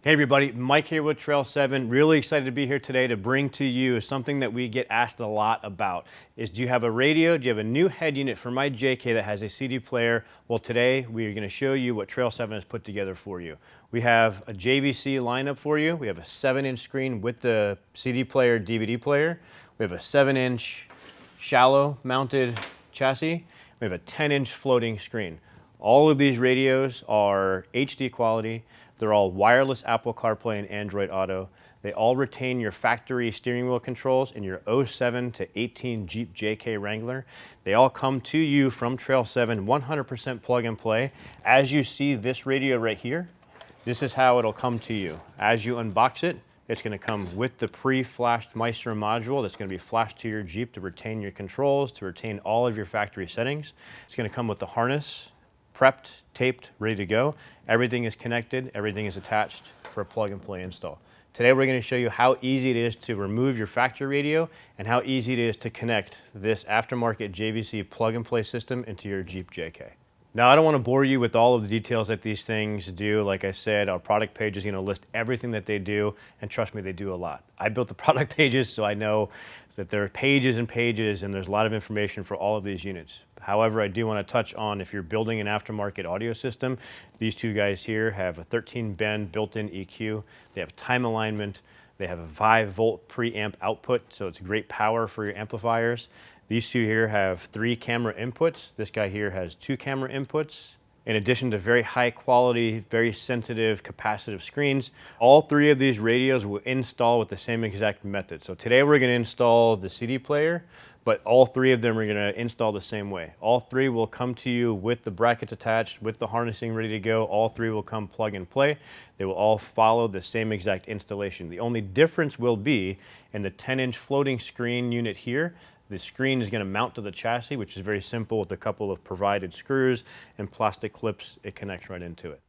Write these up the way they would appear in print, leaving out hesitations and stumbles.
Hey everybody, Mike here with Trail 7. Really excited to be here today to bring to you something that we get asked a lot about. Do you have a radio? Do you have a new head unit for my JK that has a CD player? Well, today we are going to show you what Trail 7 has put together for you. We have a JVC lineup for you. We have a 7-inch screen with the CD player, DVD player. We have a 7-inch shallow mounted chassis. We have a 10-inch floating screen. All of these radios are HD quality. They're all wireless Apple CarPlay and Android Auto. They all retain your factory steering wheel controls in your 07 to 18 Jeep JK Wrangler. They all come to you from Trail 7, 100% plug and play. As you see this radio right here, this is how it'll come to you. As you unbox it, it's going to come with the pre-flashed Maestro module that's going to be flashed to your Jeep to retain your controls, to retain all of your factory settings. It's going to come with the harness, prepped, taped, ready to go. Everything is connected, everything is attached for a plug and play install. Today we're going to show you how easy it is to remove your factory radio and how easy it is to connect this aftermarket JVC plug and play system into your Jeep JK. Now, I don't want to bore you with all of the details that these things do. Like I said, our product page is going to list everything that they do, and trust me, they do a lot. I built the product pages, so I know that there are pages and pages, and there's a lot of information for all of these units. However, I do want to touch on if you're building an aftermarket audio system, these two guys here have a 13-bend built-in EQ. They have time alignment. They have a 5-volt preamp output, so it's great power for your amplifiers. These two here have 3 camera inputs. This guy here has 2 camera inputs. In addition to very high quality, very sensitive, capacitive screens, all 3 of these radios will install with the same exact method. So today we're going to install the CD player, but all 3 of them are going to install the same way. All 3 will come to you with the brackets attached, with the harnessing ready to go. All 3 will come plug and play. They will all follow the same exact installation. The only difference will be in the 10-inch floating screen unit here. The screen is going to mount to the chassis, which is very simple with a couple of provided screws and plastic clips. It connects right into it.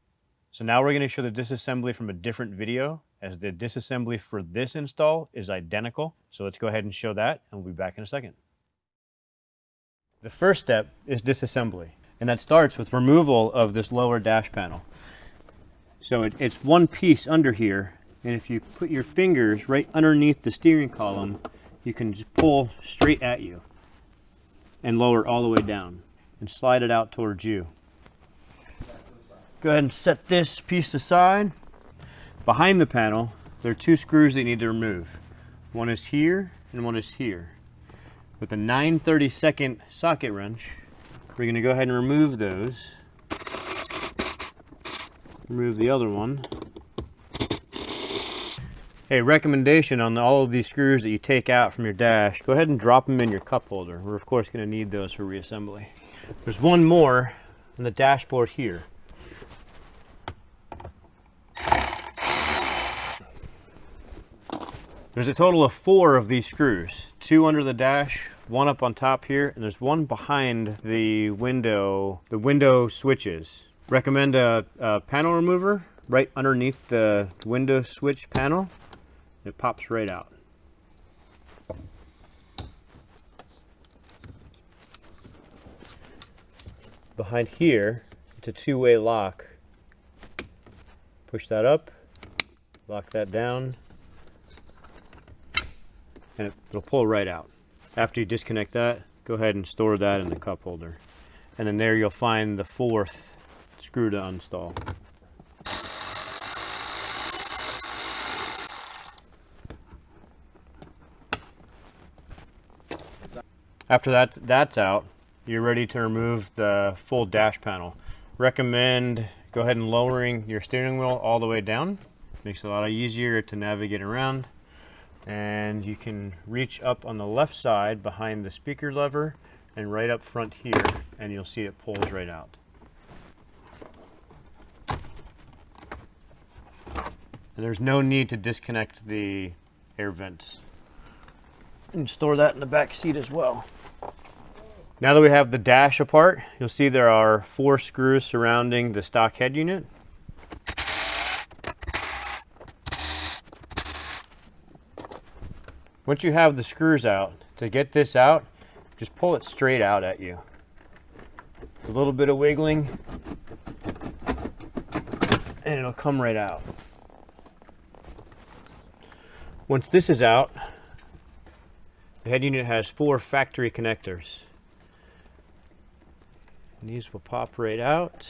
So now we're going to show the disassembly from a different video, as the disassembly for this install is identical. So let's go ahead and show that, and we'll be back in a second. The first step is disassembly, and that starts with removal of this lower dash panel. So it's one piece under here, and if you put your fingers right underneath the steering column, you can just pull straight at you and lower all the way down and slide it out towards you. Go ahead and set this piece aside. Behind the panel, there are 2 screws that you need to remove. One is here and one is here. With a 9/32 socket wrench, we're going to go ahead and remove those. Remove the other one. Hey, recommendation on all of these screws that you take out from your dash, go ahead and drop them in your cup holder. We're of course going to need those for reassembly. There's one more on the dashboard here. There's a total of 4 of these screws. 2 under the dash, 1 up on top here, and there's 1 behind the window switches. Recommend a panel remover right underneath the window switch panel. It pops right out. Behind here, it's a 2-way lock. Push that up, lock that down, and it'll pull right out. After you disconnect that, go ahead and store that in the cup holder. And then there you'll find the 4th screw to install. After that's out, you're ready to remove the full dash panel. Recommend go ahead and lowering your steering wheel all the way down. Makes it a lot easier to navigate around. And you can reach up on the left side behind the speaker lever and right up front here, and you'll see it pulls right out. And there's no need to disconnect the air vents. And store that in the back seat as well. Now that we have the dash apart, you'll see there are 4 screws surrounding the stock head unit. Once you have the screws out, to get this out, just pull it straight out at you. A little bit of wiggling, and it'll come right out. Once this is out, the head unit has 4 factory connectors. And these will pop right out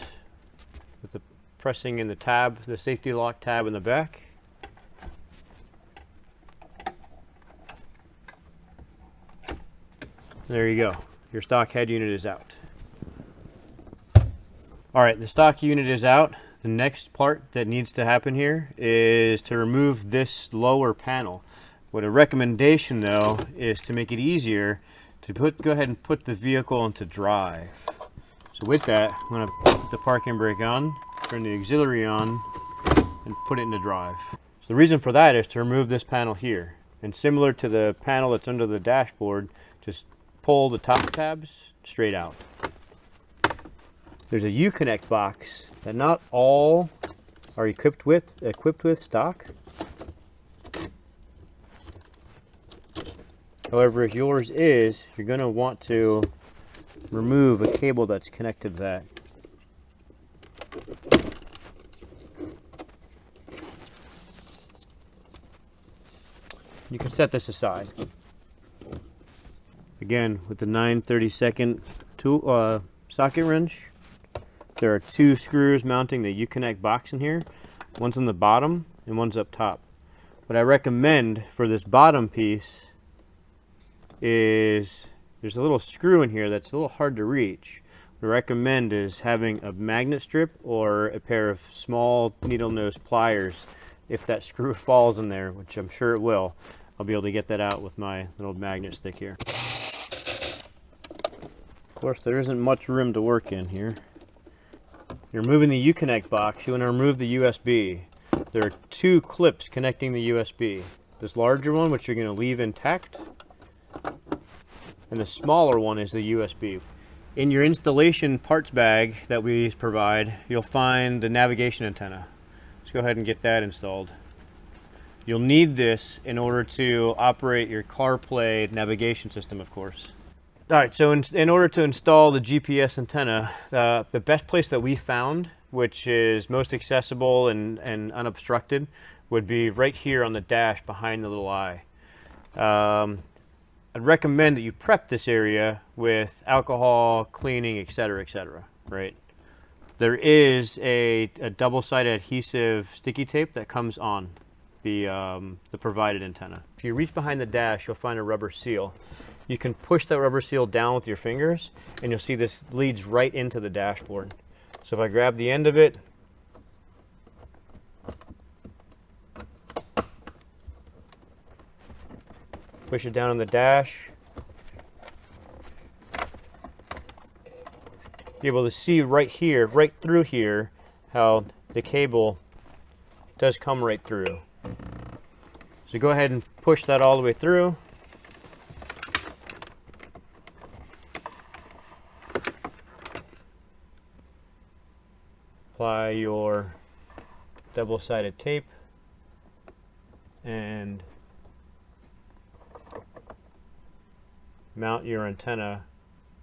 with the pressing in the tab, the safety lock tab in the back. There you go. Your stock head unit is out. All right, the stock unit is out. The next part that needs to happen here is to remove this lower panel. What a recommendation though is to make it easier to go ahead and put the vehicle into drive. So with that, I'm gonna put the parking brake on, turn the auxiliary on, and put it into drive. So the reason for that is to remove this panel here. And similar to the panel that's under the dashboard, just pull the top tabs straight out. There's a U-Connect box that not all are equipped with stock. However, if yours is, you're going to want to remove a cable that's connected to that. You can set this aside. Again, with the 9/32 tool, socket wrench, there are 2 screws mounting the U-Connect box in here. One's on the bottom and one's up top. What I recommend for this bottom piece is there's a little screw in here that's a little hard to reach. What I recommend is having a magnet strip or a pair of small needle nose pliers. If that screw falls in there, which I'm sure it will, I'll be able to get that out with my little magnet stick here. Of course, there isn't much room to work in here. You're removing the U-Connect box, you want to remove the USB. There are 2 clips connecting the USB. This larger one, which you're going to leave intact, and the smaller one is the USB. In your installation parts bag that we provide, you'll find the navigation antenna. Let's go ahead and get that installed. You'll need this in order to operate your CarPlay navigation system, of course. All right, so in order to install the GPS antenna, the best place that we found, which is most accessible and unobstructed, would be right here on the dash behind the little eye. I'd recommend that you prep this area with alcohol, cleaning, etc., right? There is a double-sided adhesive sticky tape that comes on the provided antenna. If you reach behind the dash, you'll find a rubber seal. You can push that rubber seal down with your fingers and you'll see this leads right into the dashboard. So if I grab the end of it, push it down on the dash, be able to see right here, right through here, how the cable does come right through. So go ahead and push that all the way through. Apply your double-sided tape and mount your antenna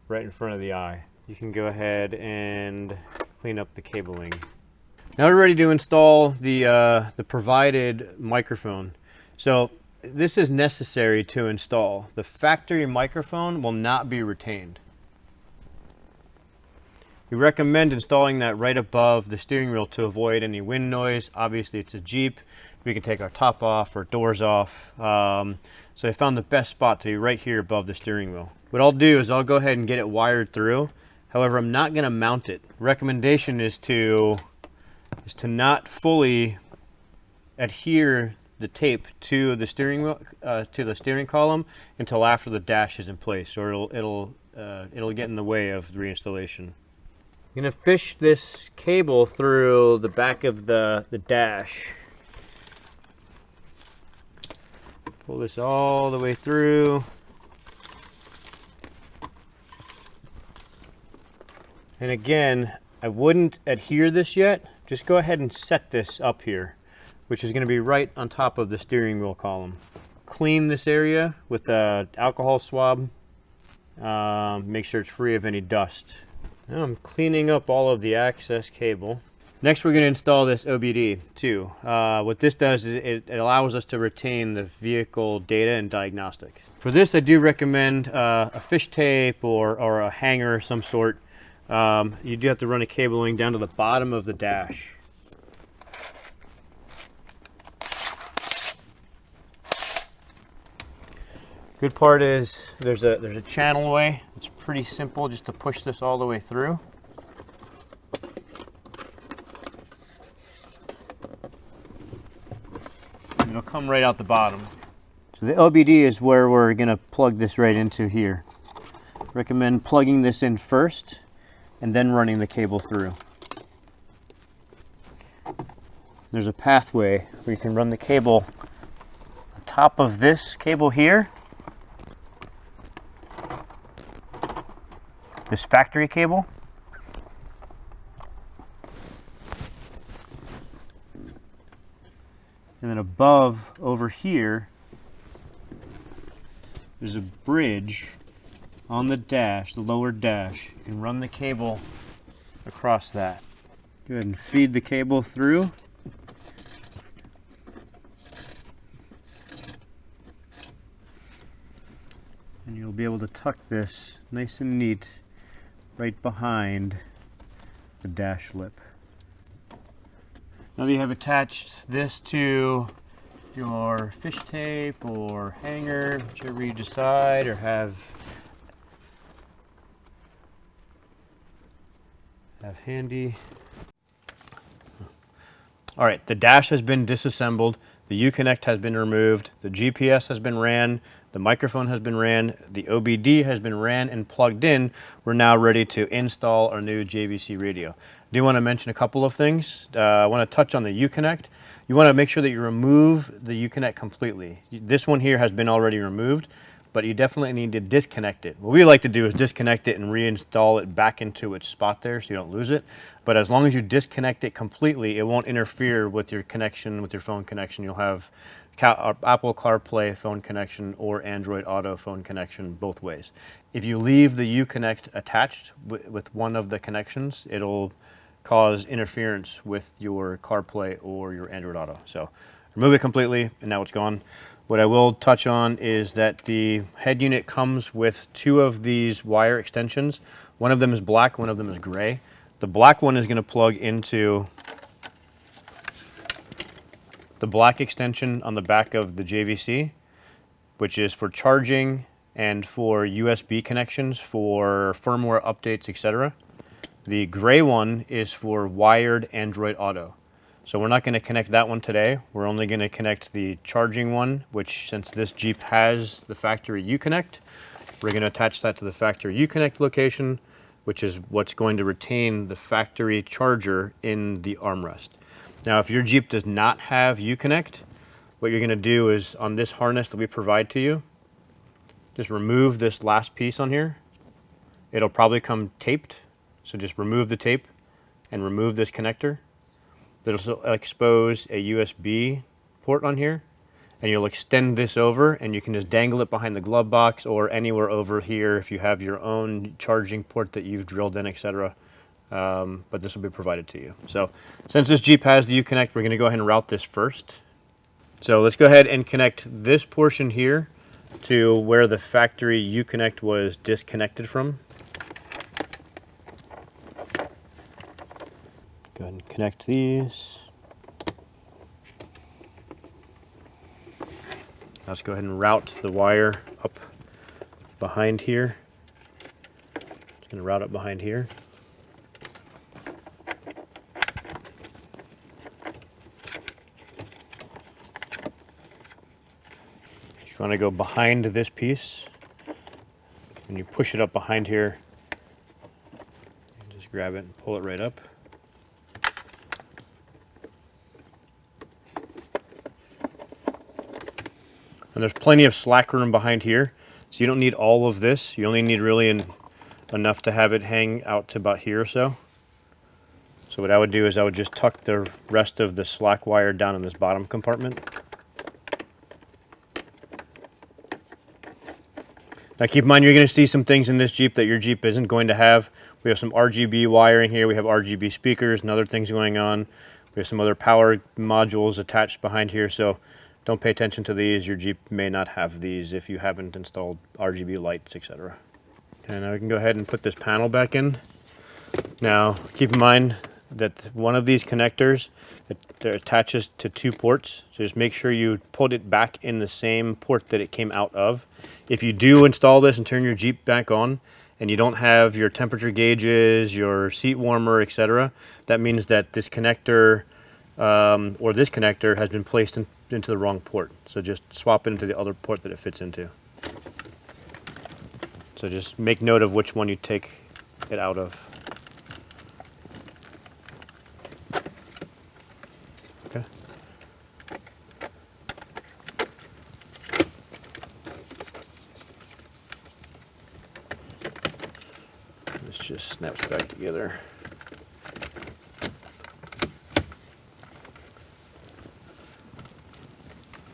right in front of the eye. You can go ahead and clean up the cabling. Now we're ready to install the provided microphone. So this is necessary to install. The factory microphone will not be retained. We recommend installing that right above the steering wheel to avoid any wind noise. Obviously it's a Jeep. We can take our top off or doors off. So I found the best spot to be right here above the steering wheel. What I'll do is I'll go ahead and get it wired through. However, I'm not going to mount it. Recommendation is to not fully adhere the tape to the steering wheel, to the steering column until after the dash is in place, or it'll get in the way of the reinstallation. I'm going to fish this cable through the back of the dash. Pull this all the way through. And again, I wouldn't adhere this yet. Just go ahead and set this up here, which is going to be right on top of the steering wheel column. Clean this area with an alcohol swab. Make sure it's free of any dust. Now I'm cleaning up all of the access cable. Next, we're going to install this OBD too. What this does is it allows us to retain the vehicle data and diagnostics. For this, I do recommend a fish tape or a hanger of some sort. You do have to run a cabling down to the bottom of the dash. Good part is there's a channel way. It's pretty simple just to push this all the way through. It'll come right out the bottom. So the OBD is where we're gonna plug this right into here. Recommend plugging this in first and then running the cable through. There's a pathway where you can run the cable on top of this cable here. This factory cable. And then above, over here, there's a bridge on the dash, the lower dash. You can run the cable across that. Go ahead and feed the cable through. And you'll be able to tuck this nice and neat right behind the dash lip. Now that you have attached this to your fish tape or hanger, whichever you decide, or have handy. All right, the dash has been disassembled, the U-Connect has been removed, the GPS has been ran, the microphone has been ran, the OBD has been ran and plugged in. We're now ready to install our new JVC radio. I do want to mention a couple of things. I want to touch on the U-Connect. You want to make sure that you remove the U-Connect completely. This one here has been already removed, but you definitely need to disconnect it. What we like to do is disconnect it and reinstall it back into its spot there so you don't lose it. But as long as you disconnect it completely, it won't interfere with your connection, with your phone connection. You'll have Apple CarPlay phone connection or Android Auto phone connection both ways. If you leave the U-Connect attached with one of the connections, it'll cause interference with your CarPlay or your Android Auto. So remove it completely and now it's gone. What I will touch on is that the head unit comes with two of these wire extensions. One of them is black, one of them is gray. The black one is going to plug into the black extension on the back of the JVC, which is for charging and for USB connections for firmware updates, etc. The gray one is for wired Android Auto. So we're not going to connect that one today. We're only going to connect the charging one, which since this Jeep has the factory U-Connect, we're going to attach that to the factory U-Connect location, which is what's going to retain the factory charger in the armrest. Now, if your Jeep does not have U-Connect, what you're going to do is on this harness that we provide to you, just remove this last piece on here. It'll probably come taped, so just remove the tape and remove this connector. That'll expose a USB port on here, and you'll extend this over and you can just dangle it behind the glove box or anywhere over here if you have your own charging port that you've drilled in, etc. But this will be provided to you. So since this Jeep has the U-Connect, we're going to go ahead and route this first. So let's go ahead and connect this portion here to where the factory U-Connect was disconnected from. Go ahead and connect these. Let's go ahead and route the wire up behind here. It's going to route up behind here. Just want to go behind this piece. When you push it up behind here, just grab it and pull it right up. And there's plenty of slack room behind here, so you don't need all of this. You only need really enough to have it hang out to about here or so. So what I would do is I would just tuck the rest of the slack wire down in this bottom compartment. Now keep in mind you're going to see some things in this Jeep that your Jeep isn't going to have. We have some RGB wiring here, we have RGB speakers and other things going on. We have some other power modules attached behind here, so don't pay attention to these. Your Jeep may not have these if you haven't installed RGB lights, etc. And now we can go ahead and put this panel back in. Now keep in mind that one of these connectors attaches to 2 ports, so just make sure you put it back in the same port that it came out of. If you do install this and turn your Jeep back on and you don't have your temperature gauges, your seat warmer, etc., that means that this connector or this connector has been placed into the wrong port. So just swap it into the other port that it fits into. So just make note of which one you take it out of. Okay. This just snaps back together.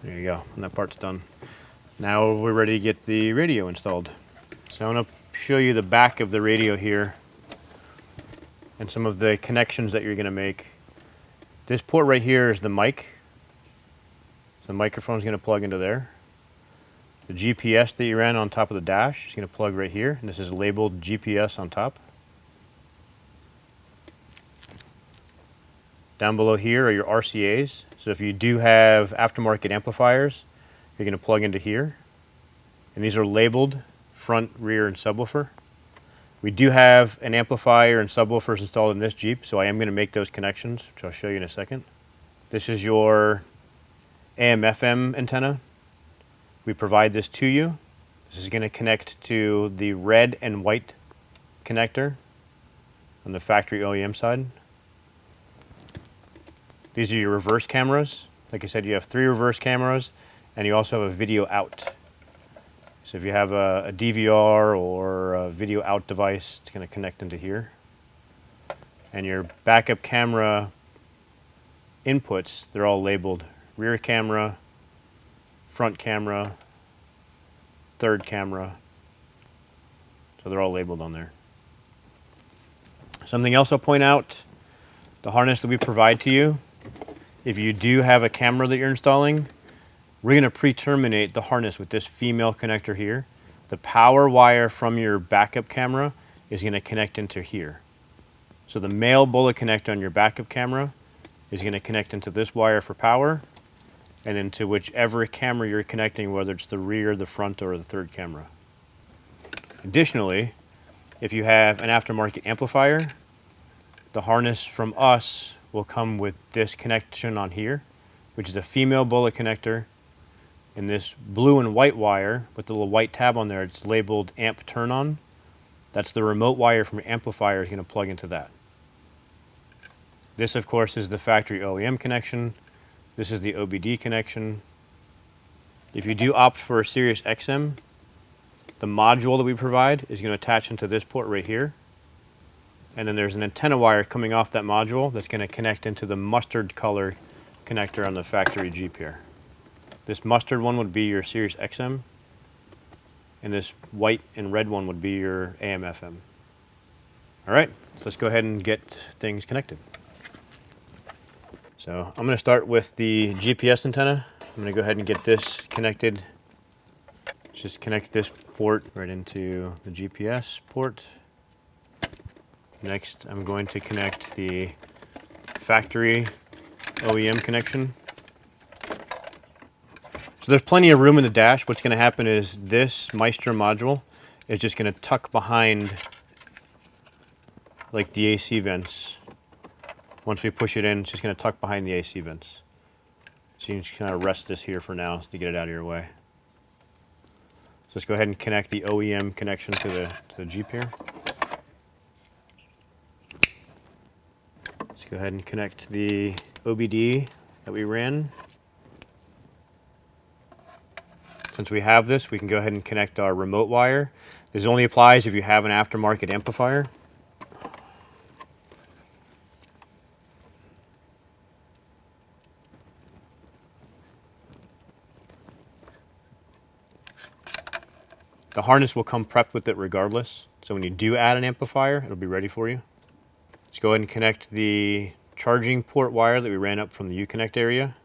There you go, and that part's done. Now we're ready to get the radio installed. So I'm going to show you the back of the radio here and some of the connections that you're going to make. This port right here is the mic. So the microphone is going to plug into there. The GPS that you ran on top of the dash is going to plug right here, and this is labeled GPS on top. Down below here are your RCAs. So if you do have aftermarket amplifiers, you're going to plug into here. And these are labeled front, rear, and subwoofer. We do have an amplifier and subwoofers installed in this Jeep, so I am going to make those connections, which I'll show you in a second. This is your AM/FM antenna. We provide this to you. This is going to connect to the red and white connector on the factory OEM side. These are your reverse cameras. Like I said, you have 3 reverse cameras, and you also have a video out. So if you have a DVR or a video out device, it's going to connect into here. And your backup camera inputs, they're all labeled rear camera, front camera, third camera. So they're all labeled on there. Something else I'll point out, the harness that we provide to you, if you do have a camera that you're installing, we're going to pre-terminate the harness with this female connector here. The power wire from your backup camera is going to connect into here. So the male bullet connector on your backup camera is going to connect into this wire for power, and then to whichever camera you're connecting, whether it's the rear, the front, or the third camera. Additionally, if you have an aftermarket amplifier, the harness from us will come with this connection on here, which is a female bullet connector, and this blue and white wire with the little white tab on there, it's labeled amp turn on. That's the remote wire from your amplifier is going to plug into that. This, of course, is the factory OEM connection. This is the OBD connection. If you do opt for a Sirius XM, the module that we provide is going to attach into this port right here. And then there's an antenna wire coming off that module that's going to connect into the mustard color connector on the factory Jeep here. This mustard one would be your Sirius XM, and this white and red one would be your AM/FM. All right, so let's go ahead and get things connected. So I'm going to start with the GPS antenna. I'm going to go ahead and get this connected. Just connect this port right into the GPS port. Next, I'm going to connect the factory OEM connection. So there's plenty of room in the dash. What's going to happen is this Maestro module is just going to tuck behind like the AC vents. Once we push it in, it's just going to tuck behind the AC vents. So you can just kind of rest this here for now to get it out of your way. So let's go ahead and connect the OEM connection to the Jeep here. Let's go ahead and connect the OBD that we ran. Since we have this, we can go ahead and connect our remote wire. This only applies if you have an aftermarket amplifier. The harness will come prepped with it regardless. So when you do add an amplifier, it'll be ready for you. Let's go ahead and connect the charging port wire that we ran up from the Uconnect area.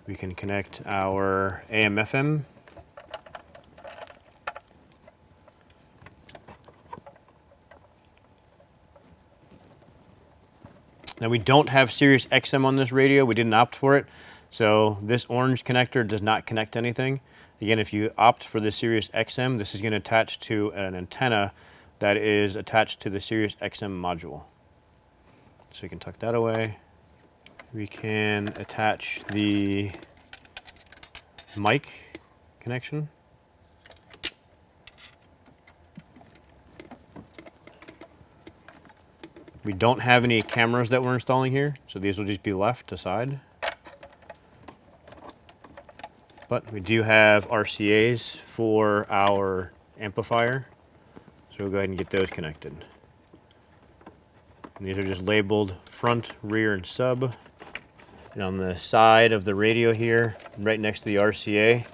We can connect our AM/FM. Now we don't have Sirius XM on this radio. We didn't opt for it. So this orange connector does not connect to anything. Again, if you opt for the Sirius XM, this is going to attach to an antenna that is attached to the Sirius XM module. So we can tuck that away. We can attach the mic connection. We don't have any cameras that we're installing here, so these will just be left aside. But we do have RCAs for our amplifier, so we'll go ahead and get those connected. And these are just labeled front, rear, and sub. And on the side of the radio here, right next to the RCA,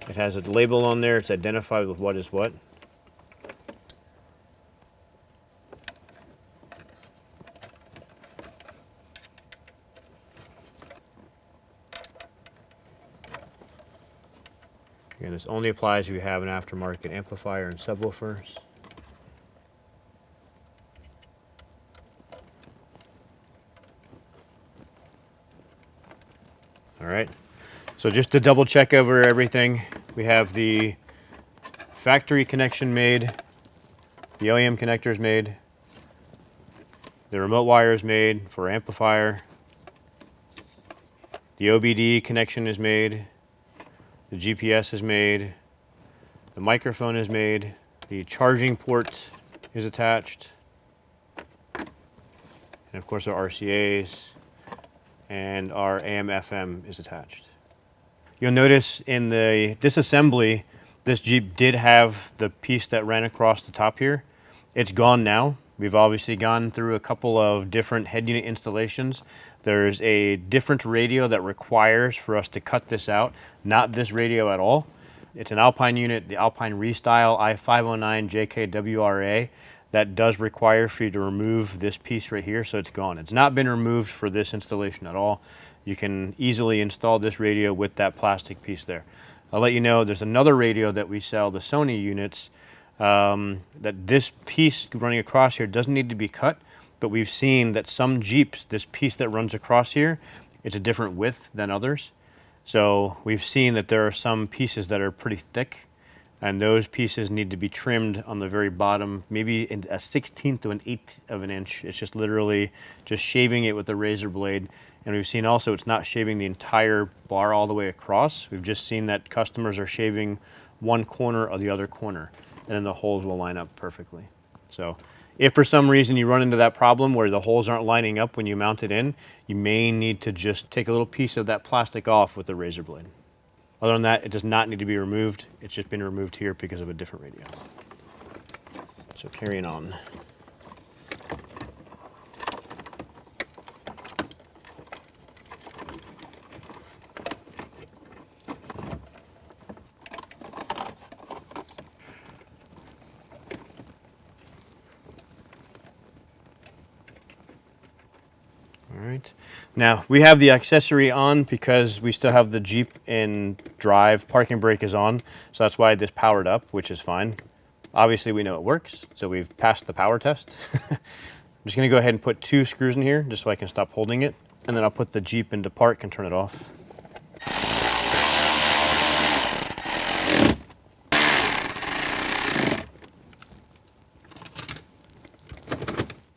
it has a label on there. It's identified with what is what. Again, this only applies if you have an aftermarket amplifier and subwoofers. All right, so just to double check over everything, we have the factory connection made, the OEM connectors made, the remote wires made for amplifier, the OBD connection is made, the GPS is made, the microphone is made, the charging port is attached, and of course our RCAs and our AM/FM is attached. You'll notice in the disassembly, this Jeep did have the piece that ran across the top here. It's gone now. We've obviously gone through a couple of different head unit installations. There's a different radio that requires for us to cut this out, not this radio at all. It's an Alpine unit, the Alpine Restyle I-509 JKW-RA. That does require for you to remove this piece right here, so it's gone. It's not been removed for this installation at all. You can easily install this radio with that plastic piece there. I'll let you know there's another radio that we sell, the Sony units, that this piece running across here doesn't need to be cut, but we've seen that some Jeeps, this piece that runs across here, it's a different width than others. So we've seen that there are some pieces that are pretty thick, and those pieces need to be trimmed on the very bottom, maybe in a 1/16 to an 1/8 of an inch. It's just literally just shaving it with a razor blade. And we've seen also it's not shaving the entire bar all the way across. We've just seen that customers are shaving one corner or the other corner, and then the holes will line up perfectly. So if for some reason you run into that problem where the holes aren't lining up when you mount it in, you may need to just take a little piece of that plastic off with a razor blade. Other than that, it does not need to be removed. It's just been removed here because of a different radio. So carrying on. All right. Now, we have the accessory on because we still have the Jeep in drive. Parking brake is on, so that's why this powered up, which is fine. Obviously, we know it works, so we've passed the power test. I'm just going to go ahead and put 2 screws in here just so I can stop holding it, and then I'll put the Jeep into park and turn it off.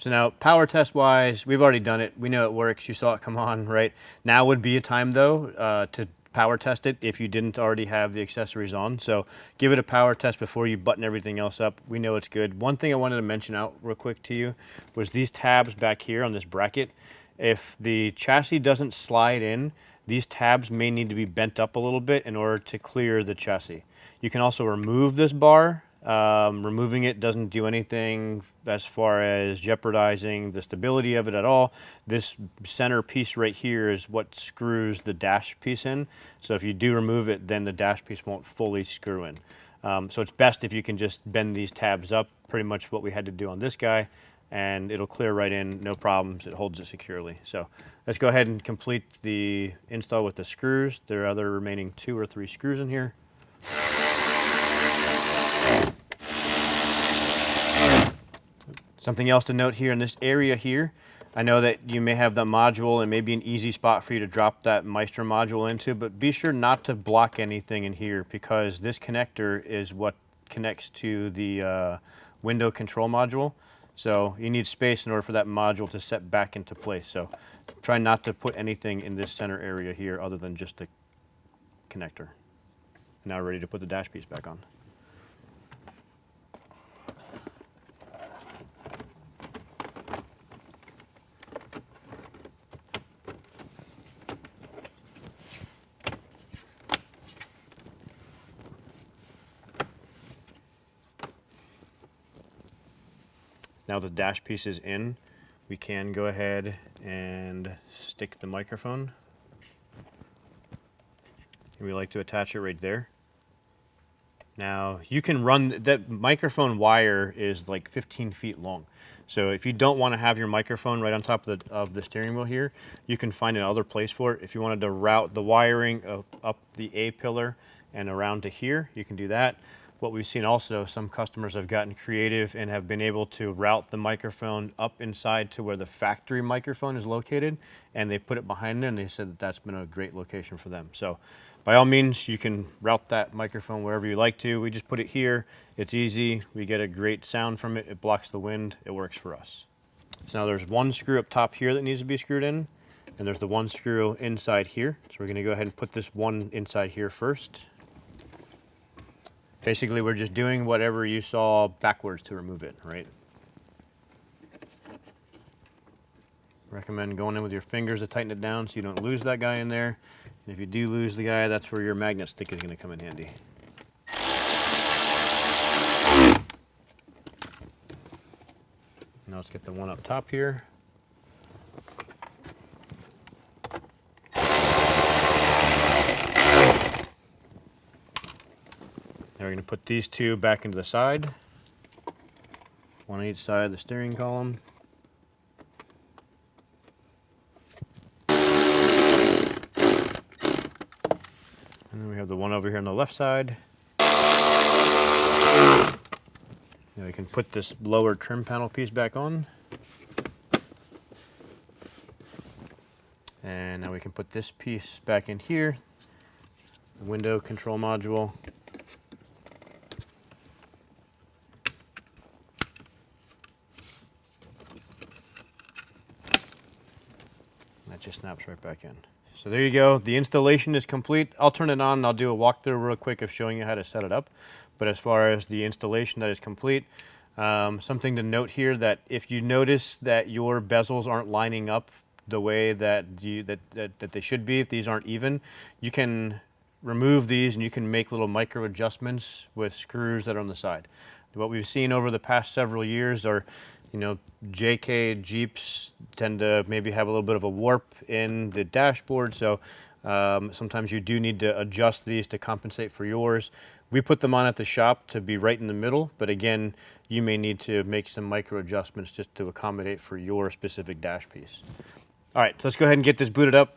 So now, power test wise, we've already done it. We know it works. You saw it come on, right? Now would be a time though to power test it if you didn't already have the accessories on. So give it a power test before you button everything else up. We know it's good. One thing I wanted to mention out real quick to you was these tabs back here on this bracket. If the chassis doesn't slide in, these tabs may need to be bent up a little bit in order to clear the chassis. You can also remove this bar Removing it doesn't do anything as far as jeopardizing the stability of it at all. This center piece right here is what screws the dash piece in. So if you do remove it, then the dash piece won't fully screw in. So it's best if you can just bend these tabs up, pretty much what we had to do on this guy, and it'll clear right in, no problems. It holds it securely. So let's go ahead and complete the install with the screws. There are other remaining 2 or 3 screws in here. Something else to note here in this area here, I know that you may have the module and maybe an easy spot for you to drop that Maestro module into, but be sure not to block anything in here, because this connector is what connects to the window control module. So you need space in order for that module to set back into place. So try not to put anything in this center area here other than just the connector. Now ready to put the dash piece back on. Now the dash piece is in, we can go ahead and stick the microphone. And we like to attach it right there. Now you can run, that microphone wire is like 15 feet long. So if you don't want to have your microphone right on top of the steering wheel here, you can find another place for it. If you wanted to route the wiring up the A pillar and around to here, you can do that. What we've seen also, some customers have gotten creative and have been able to route the microphone up inside to where the factory microphone is located, and they put it behind there, and they said that that's been a great location for them. So by all means, you can route that microphone wherever you like to. We just put it here. It's easy. We get a great sound from it. It blocks the wind. It works for us. So now there's 1 screw up top here that needs to be screwed in, and there's the 1 screw inside here. So we're going to go ahead and put this one inside here first. Basically, we're just doing whatever you saw backwards to remove it, right? Recommend going in with your fingers to tighten it down so you don't lose that guy in there. And if you do lose the guy, that's where your magnet stick is going to come in handy. Now let's get the one up top here. Now we're going to put these 2 back into the side, 1 on each side of the steering column. And then we have the one over here on the left side. Now we can put this lower trim panel piece back on. And now we can put this piece back in here, the window control module. That just snaps right back in. So there you go. The installation is complete. I'll turn it on and I'll do a walkthrough real quick of showing you how to set it up. But as far as the installation, that is complete. Something to note here, that if you notice that your bezels aren't lining up the way that they should be, if these aren't even, you can remove these and you can make little micro adjustments with screws that are on the side. What we've seen over the past several years are, you know, JK Jeeps tend to maybe have a little bit of a warp in the dashboard, so sometimes you do need to adjust these to compensate for yours. We put them on at the shop to be right in the middle, but again, you may need to make some micro adjustments just to accommodate for your specific dash piece. All right, so let's go ahead and get this booted up.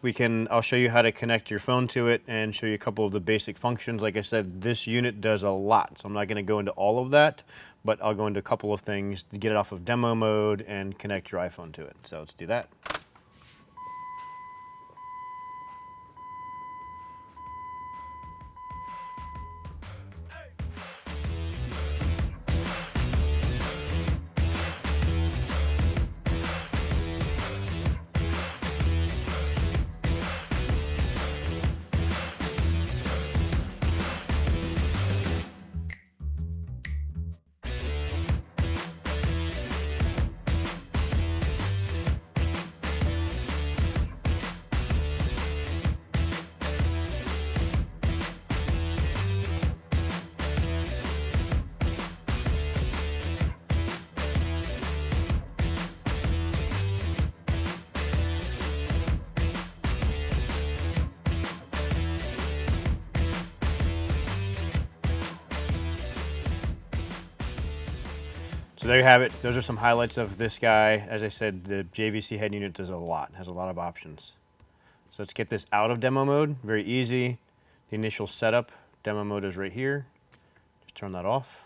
I'll show you how to connect your phone to it and show you a couple of the basic functions. Like I said, this unit does a lot, so I'm not going to go into all of that, but I'll go into a couple of things to get it off of demo mode and connect your iPhone to it. So let's do that. So there you have it. Those are some highlights of this guy. As I said, the JVC head unit does a lot, has a lot of options. So let's get this out of demo mode. Very easy. The initial setup, demo mode is right here. Just turn that off.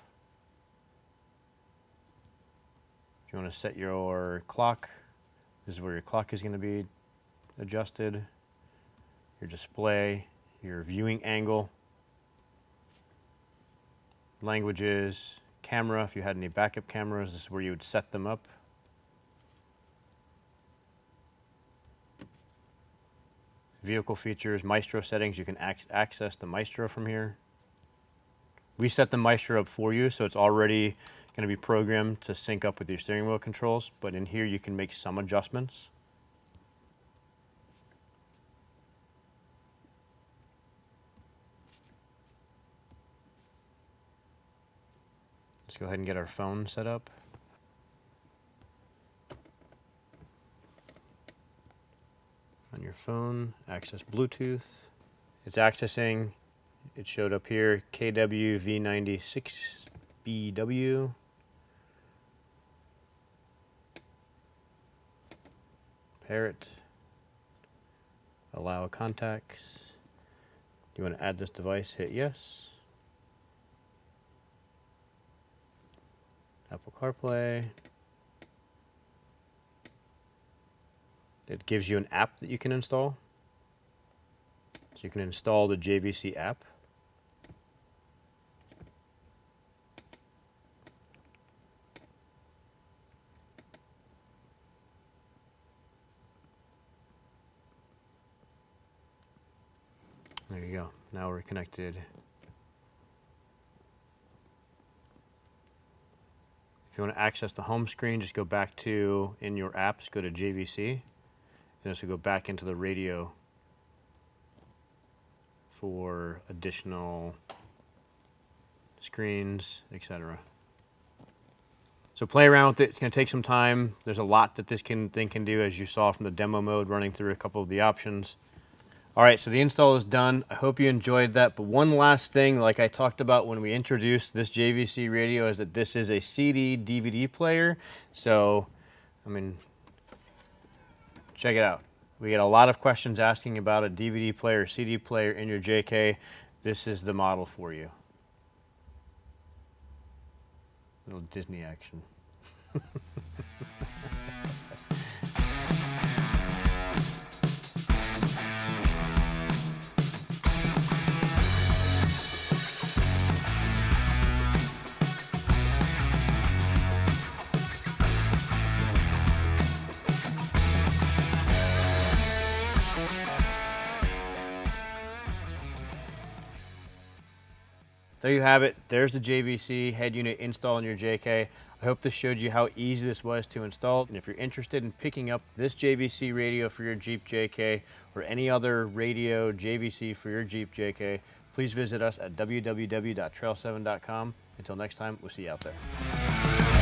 If you want to set your clock, this is where your clock is going to be adjusted. Your display, your viewing angle, languages, camera. If you had any backup cameras, this is where you would set them up. Vehicle features, Maestro settings. You can access the Maestro from here. We set the Maestro up for you, so it's already going to be programmed to sync up with your steering wheel controls, but in here you can make some adjustments. Let's go ahead and get our phone set up. On your phone, access Bluetooth. It's accessing, it showed up here, KW-V960BW. Pair it. Allow contacts. Do you want to add this device? Hit yes. Apple CarPlay. It gives you an app that you can install. So you can install the JVC app. There you go. Now we're connected. If you want to access the home screen, just go back to, in your apps, go to JVC. And this will go back into the radio for additional screens, etc. So play around with it. It's going to take some time. There's a lot that this thing can do, as you saw from the demo mode, running through a couple of the options. All right, so the install is done. I hope you enjoyed that. But one last thing, like I talked about when we introduced this JVC radio, is that this is a CD DVD player. So, I mean, check it out. We get a lot of questions asking about a DVD player, CD player in your JK. This is the model for you. Little Disney action. There you have it. There's the JVC head unit install in your JK. I hope this showed you how easy this was to install. And if you're interested in picking up this JVC radio for your Jeep JK or any other radio JVC for your Jeep JK, please visit us at www.trail7.com. Until next time, we'll see you out there.